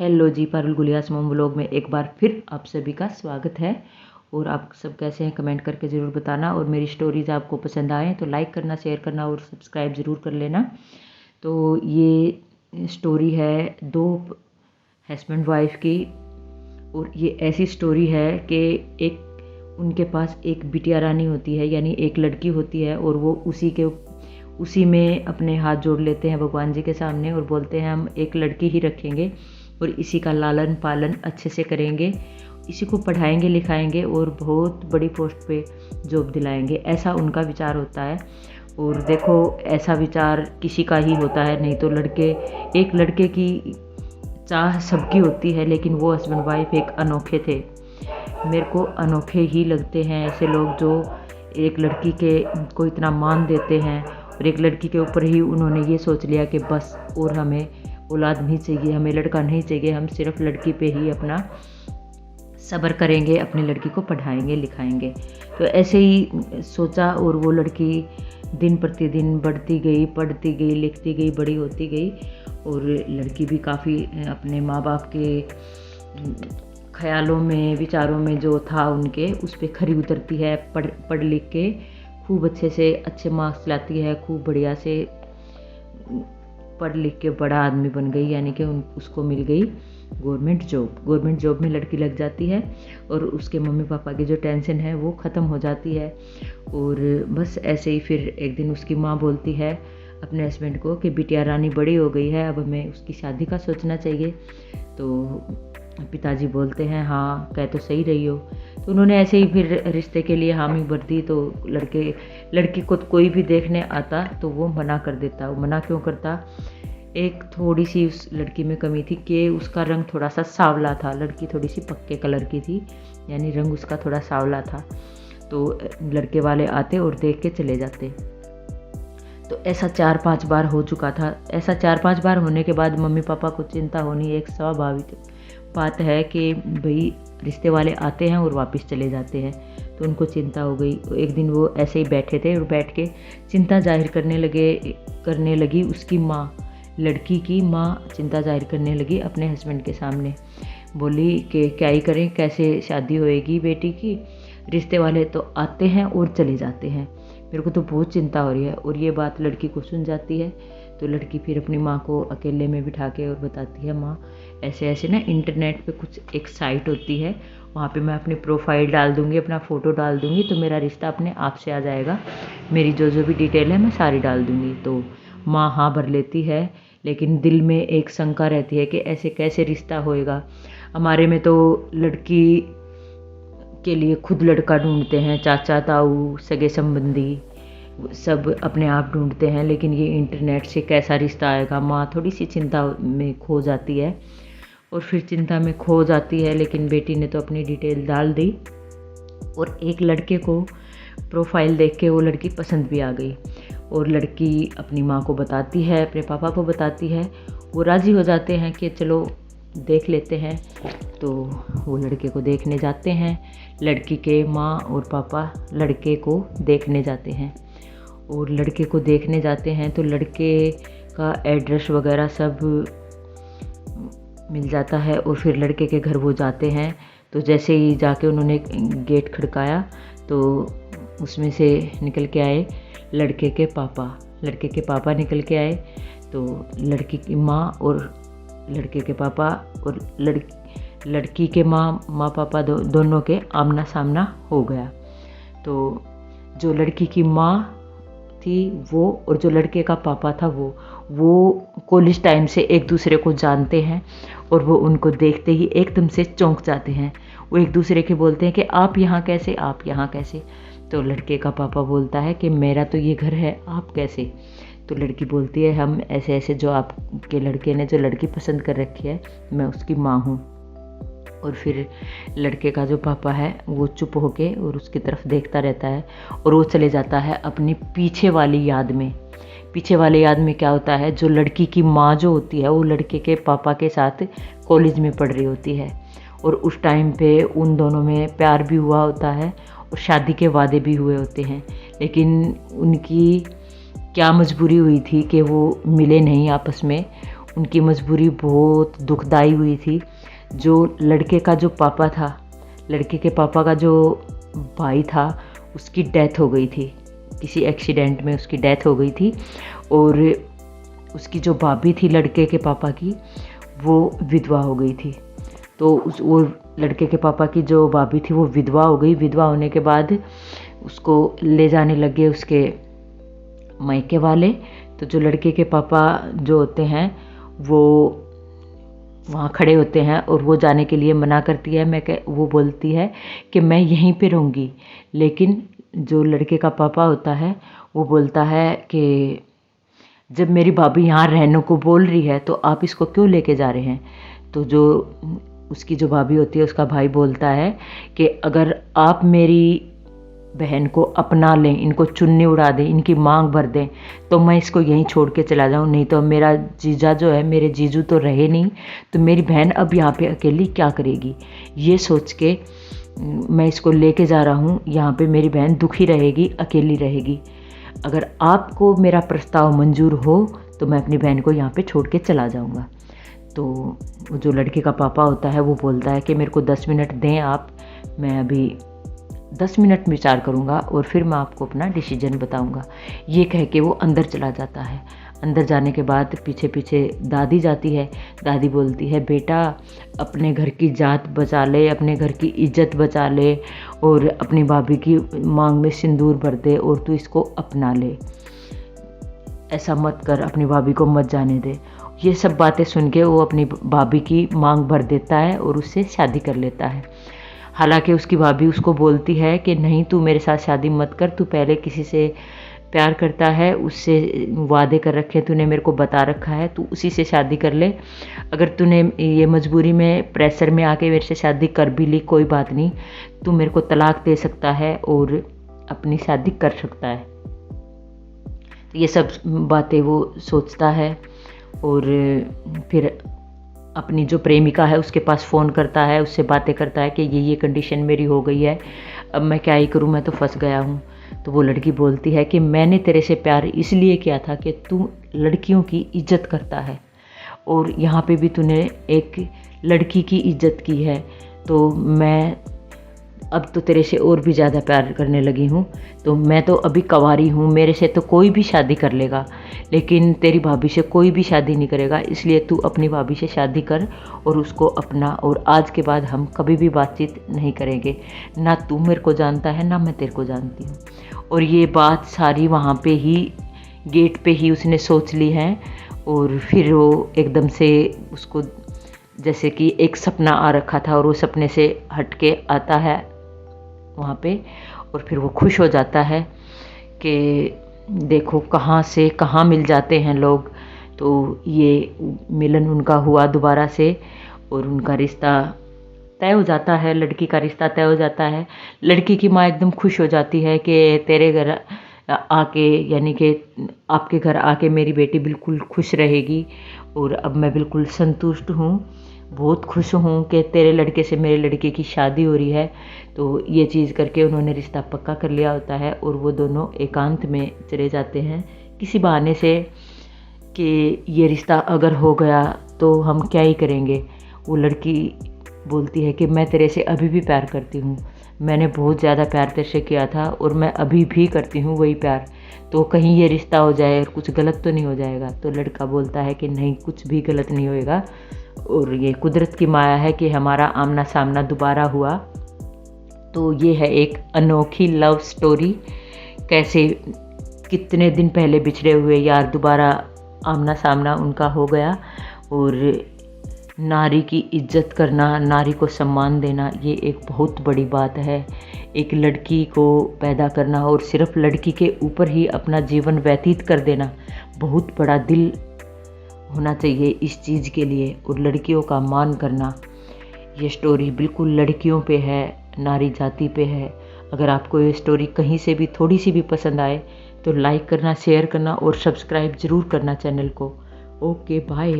Hello जी, पारुल गुलियास मोम vlog में एक बार फिर आप सभी का स्वागत है। और आप सब कैसे हैं कमेंट करके ज़रूर बताना। और मेरी स्टोरीज़ आपको पसंद आए तो लाइक करना, शेयर करना और सब्सक्राइब ज़रूर कर लेना। तो ये स्टोरी है दो हस्बैंड वाइफ की। और ये ऐसी स्टोरी है कि एक उनके पास एक बिटिया रानी होती है, यानी एक लड़की होती है। और वो उसी में अपने हाथ जोड़ लेते हैं भगवान जी के सामने और बोलते हैं हम एक लड़की ही रखेंगे और इसी का लालन पालन अच्छे से करेंगे, इसी को पढ़ाएंगे लिखाएंगे और बहुत बड़ी पोस्ट पे जॉब दिलाएंगे। ऐसा उनका विचार होता है। और देखो, ऐसा विचार किसी का ही होता है, नहीं तो एक लड़के की चाह सबकी होती है, लेकिन वो हस्बैंड वाइफ एक अनोखे थे। मेरे को अनोखे ही लगते हैं ऐसे लोग जो एक लड़की को इतना मान देते हैं और एक लड़की के ऊपर ही उन्होंने ये सोच लिया कि बस और हमें औलाद नहीं चाहिए, हमें लड़का नहीं चाहिए, हम सिर्फ लड़की पे ही अपना सब्र करेंगे, अपनी लड़की को पढ़ाएंगे लिखाएंगे। तो ऐसे ही सोचा और वो लड़की दिन प्रतिदिन बढ़ती गई, पढ़ती गई, लिखती गई, बड़ी होती गई। और लड़की भी काफ़ी अपने माँ बाप के ख्यालों में, विचारों में जो था उनके, उस पर खरी उतरती है। पढ़ लिख के खूब अच्छे से अच्छे मार्क्स लाती है, खूब बढ़िया से पढ़ लिख के बड़ा आदमी बन गई, यानी कि उसको मिल गई गवर्नमेंट जॉब। गवर्नमेंट जॉब में लड़की लग जाती है और उसके मम्मी पापा की जो टेंशन है वो ख़त्म हो जाती है। और बस ऐसे ही फिर एक दिन उसकी माँ बोलती है अपने हस्बैंड को कि बिटिया रानी बड़ी हो गई है, अब हमें उसकी शादी का सोचना चाहिए। तो पिताजी बोलते हैं हाँ, कह तो सही रही हो। तो उन्होंने ऐसे ही फिर रिश्ते के लिए हामी भर दी। तो लड़की को कोई भी देखने आता तो वो मना कर देता। वो मना क्यों करता? एक थोड़ी सी उस लड़की में कमी थी कि उसका रंग थोड़ा सा सांवला था। लड़की थोड़ी सी पक्के कलर की थी, यानी रंग उसका थोड़ा सांवला था। तो लड़के वाले आते और देख के चले जाते। तो ऐसा 4-5 बार हो चुका था। ऐसा 4-5 बार होने के बाद मम्मी पापा को चिंता होनी एक स्वाभाविक बात है कि भाई रिश्ते वाले आते हैं और वापस चले जाते हैं। तो उनको चिंता हो गई। एक दिन वो ऐसे ही बैठे थे और बैठ के चिंता जाहिर करने लगी उसकी माँ। लड़की की माँ चिंता जाहिर करने लगी अपने हस्बैंड के सामने। बोली कि क्या ही करें, कैसे शादी होएगी बेटी की, रिश्ते वाले तो आते हैं और चले जाते हैं, मेरे को तो बहुत चिंता हो रही है। और ये बात लड़की को सुन जाती है। तो लड़की फिर अपनी माँ को अकेले में बिठा के और बताती है माँ, ऐसे ऐसे ना इंटरनेट पे कुछ एक साइट होती है, वहाँ पे मैं अपनी प्रोफाइल डाल दूँगी, अपना फ़ोटो डाल दूँगी, तो मेरा रिश्ता अपने आप से आ जाएगा। मेरी जो जो भी डिटेल है मैं सारी डाल दूँगी। तो माँ हाँ भर लेती है, लेकिन दिल में एक शंका रहती है कि ऐसे कैसे रिश्ता होएगा। हमारे में तो लड़की के लिए खुद लड़का ढूंढते हैं, चाचा ताऊ सगे संबंधी सब अपने आप ढूंढते हैं, लेकिन ये इंटरनेट से कैसा रिश्ता आएगा। माँ थोड़ी सी चिंता में खो जाती है और फिर चिंता में खो जाती है, लेकिन बेटी ने तो अपनी डिटेल डाल दी। और एक लड़के को प्रोफाइल देख के वो लड़की पसंद भी आ गई। और लड़की अपनी माँ को बताती है, अपने पापा को बताती है। वो राज़ी हो जाते हैं कि चलो देख लेते हैं। तो वो लड़के को देखने जाते हैं। लड़की के माँ और पापा लड़के को देखने जाते हैं। और लड़के को देखने जाते हैं तो लड़के का एड्रेस वगैरह सब मिल जाता है। और फिर लड़के के घर वो जाते हैं। तो जैसे ही जाके उन्होंने गेट खड़काया तो उसमें से निकल के आए लड़के के पापा। लड़के के पापा निकल के आए। तो लड़की की माँ और लड़के के पापा और लड़की के माँ पापा दोनों के आमना सामना हो गया। तो जो लड़की की माँ थी वो और जो लड़के का पापा था वो कॉलेज टाइम से एक दूसरे को जानते हैं। और वो उनको देखते ही एकदम से चौंक जाते हैं। वो एक दूसरे के बोलते हैं कि आप यहाँ कैसे, आप यहाँ कैसे। तो लड़के का पापा बोलता है कि मेरा तो ये घर है, आप कैसे। तो लड़की बोलती है हम ऐसे ऐसे, जो आपके लड़के ने जो लड़की पसंद कर रखी है मैं उसकी माँ हूँ। और फिर लड़के का जो पापा है वो चुप होके और उसकी तरफ देखता रहता है और वो चले जाता है अपनी पीछे वाली याद में। पीछे वाली याद में क्या होता है, जो लड़की की माँ जो होती है वो लड़के के पापा के साथ कॉलेज में पढ़ रही होती है। और उस टाइम पे उन दोनों में प्यार भी हुआ होता है और शादी के वादे भी हुए होते हैं। लेकिन उनकी क्या मजबूरी हुई थी कि वो मिले नहीं आपस में। उनकी मजबूरी बहुत दुखदाई हुई थी। जो लड़के का जो पापा था, लड़के के पापा का जो भाई था, उसकी डेथ हो गई थी, किसी एक्सीडेंट में उसकी डेथ हो गई थी। और उसकी जो भाभी थी लड़के के पापा की, वो विधवा हो गई थी। तो वो लड़के के पापा की जो भाभी थी वो विधवा हो गई। विधवा होने के बाद उसको ले जाने लगे उसके मायके वाले। तो जो लड़के के पापा जो होते हैं वो वहाँ खड़े होते हैं और वो जाने के लिए मना करती है। वो बोलती है कि मैं यहीं पे रहूँगी। लेकिन जो लड़के का पापा होता है वो बोलता है कि जब मेरी भाभी यहाँ रहने को बोल रही है तो आप इसको क्यों लेके जा रहे हैं। तो जो उसकी जो भाभी होती है, उसका भाई बोलता है कि अगर आप मेरी बहन को अपना लें, इनको चुन्नी उड़ा दें, इनकी मांग भर दें, तो मैं इसको यहीं छोड़ के चला जाऊं। नहीं तो मेरा जीजा जो है, मेरे जीजू तो रहे नहीं, तो मेरी बहन अब यहाँ पे अकेली क्या करेगी। ये सोच के मैं इसको लेके जा रहा हूँ। यहाँ पे मेरी बहन दुखी रहेगी, अकेली रहेगी। अगर आपको मेरा प्रस्ताव मंजूर हो तो मैं अपनी बहन को यहाँ पे छोड़ के चला जाऊँगा। तो जो लड़के का पापा होता है वो बोलता है कि मेरे को 10 मिनट दें आप, मैं अभी 10 मिनट विचार करूँगा और फिर मैं आपको अपना डिसीजन बताऊँगा। ये कह के वो अंदर चला जाता है। अंदर जाने के बाद पीछे पीछे दादी जाती है। दादी बोलती है, बेटा अपने घर की जात बचा ले, अपने घर की इज्जत बचा ले और अपनी भाभी की मांग में सिंदूर भर दे और तू इसको अपना ले। ऐसा मत कर, अपनी भाभी को मत जाने दे। ये सब बातें सुन के वो अपनी भाभी की मांग भर देता है और उससे शादी कर लेता है। हालांकि उसकी भाभी उसको बोलती है कि नहीं, तू मेरे साथ शादी मत कर, तू पहले किसी से प्यार करता है, उससे वादे कर रखे, तूने मेरे को बता रखा है, तू उसी से शादी कर ले। अगर तूने ये मजबूरी में प्रेशर में आके मेरे से शादी कर भी ली, कोई बात नहीं, तू मेरे को तलाक दे सकता है और अपनी शादी कर सकता है। ये सब बातें वो सोचता है और फिर अपनी जो प्रेमिका है उसके पास फ़ोन करता है, उससे बातें करता है कि ये कंडीशन मेरी हो गई है, अब मैं क्या ही करूँ, मैं तो फंस गया हूँ। तो वो लड़की बोलती है कि मैंने तेरे से प्यार इसलिए किया था कि तू लड़कियों की इज्जत करता है और यहाँ पे भी तूने एक लड़की की इज्जत की है, तो मैं अब तो तेरे से और भी ज़्यादा प्यार करने लगी हूँ। तो मैं तो अभी कंवारी हूँ, मेरे से तो कोई भी शादी कर लेगा, लेकिन तेरी भाभी से कोई भी शादी नहीं करेगा, इसलिए तू अपनी भाभी से शादी कर और उसको अपना, और आज के बाद हम कभी भी बातचीत नहीं करेंगे। ना तू मेरे को जानता है, ना मैं तेरे को जानती हूँ। और ये बात सारी वहाँ पे ही गेट पे ही उसने सोच ली है। और फिर वो एकदम से उसको जैसे कि एक सपना आ रखा था और वो सपने से हट के आता है वहाँ पे, और फिर वो खुश हो जाता है कि देखो कहाँ से कहाँ मिल जाते हैं लोग। तो ये मिलन उनका हुआ दोबारा से और उनका रिश्ता तय हो जाता है, लड़की का रिश्ता तय हो जाता है। लड़की की माँ एकदम खुश हो जाती है कि तेरे घर आके, यानी कि आपके घर आके मेरी बेटी बिल्कुल खुश रहेगी और अब मैं बिल्कुल संतुष्ट हूँ, बहुत खुश हूँ कि तेरे लड़के से मेरे लड़के की शादी हो रही है। तो ये चीज़ करके उन्होंने रिश्ता पक्का कर लिया होता है और वो दोनों एकांत में चले जाते हैं किसी बहाने से कि ये रिश्ता अगर हो गया तो हम क्या ही करेंगे। वो लड़की बोलती है कि मैं तेरे से अभी भी प्यार करती हूँ, मैंने बहुत ज़्यादा प्यार तेरे से किया था और मैं अभी भी करती हूँ वही प्यार, तो कहीं ये रिश्ता हो जाए और कुछ गलत तो नहीं हो जाएगा। तो लड़का बोलता है कि नहीं, कुछ भी गलत नहीं होएगा और ये कुदरत की माया है कि हमारा आमना सामना दोबारा हुआ। तो ये है एक अनोखी लव स्टोरी, कैसे कितने दिन पहले बिछड़े हुए यार दोबारा आमना सामना उनका हो गया। और नारी की इज्जत करना, नारी को सम्मान देना, ये एक बहुत बड़ी बात है। एक लड़की को पैदा करना और सिर्फ लड़की के ऊपर ही अपना जीवन व्यतीत कर देना, बहुत बड़ा दिल होना चाहिए इस चीज़ के लिए। और लड़कियों का मान करना, ये स्टोरी बिल्कुल लड़कियों पे है, नारी जाति पे है। अगर आपको ये स्टोरी कहीं से भी थोड़ी सी भी पसंद आए तो लाइक करना, शेयर करना और सब्सक्राइब ज़रूर करना चैनल को। Okay, bye.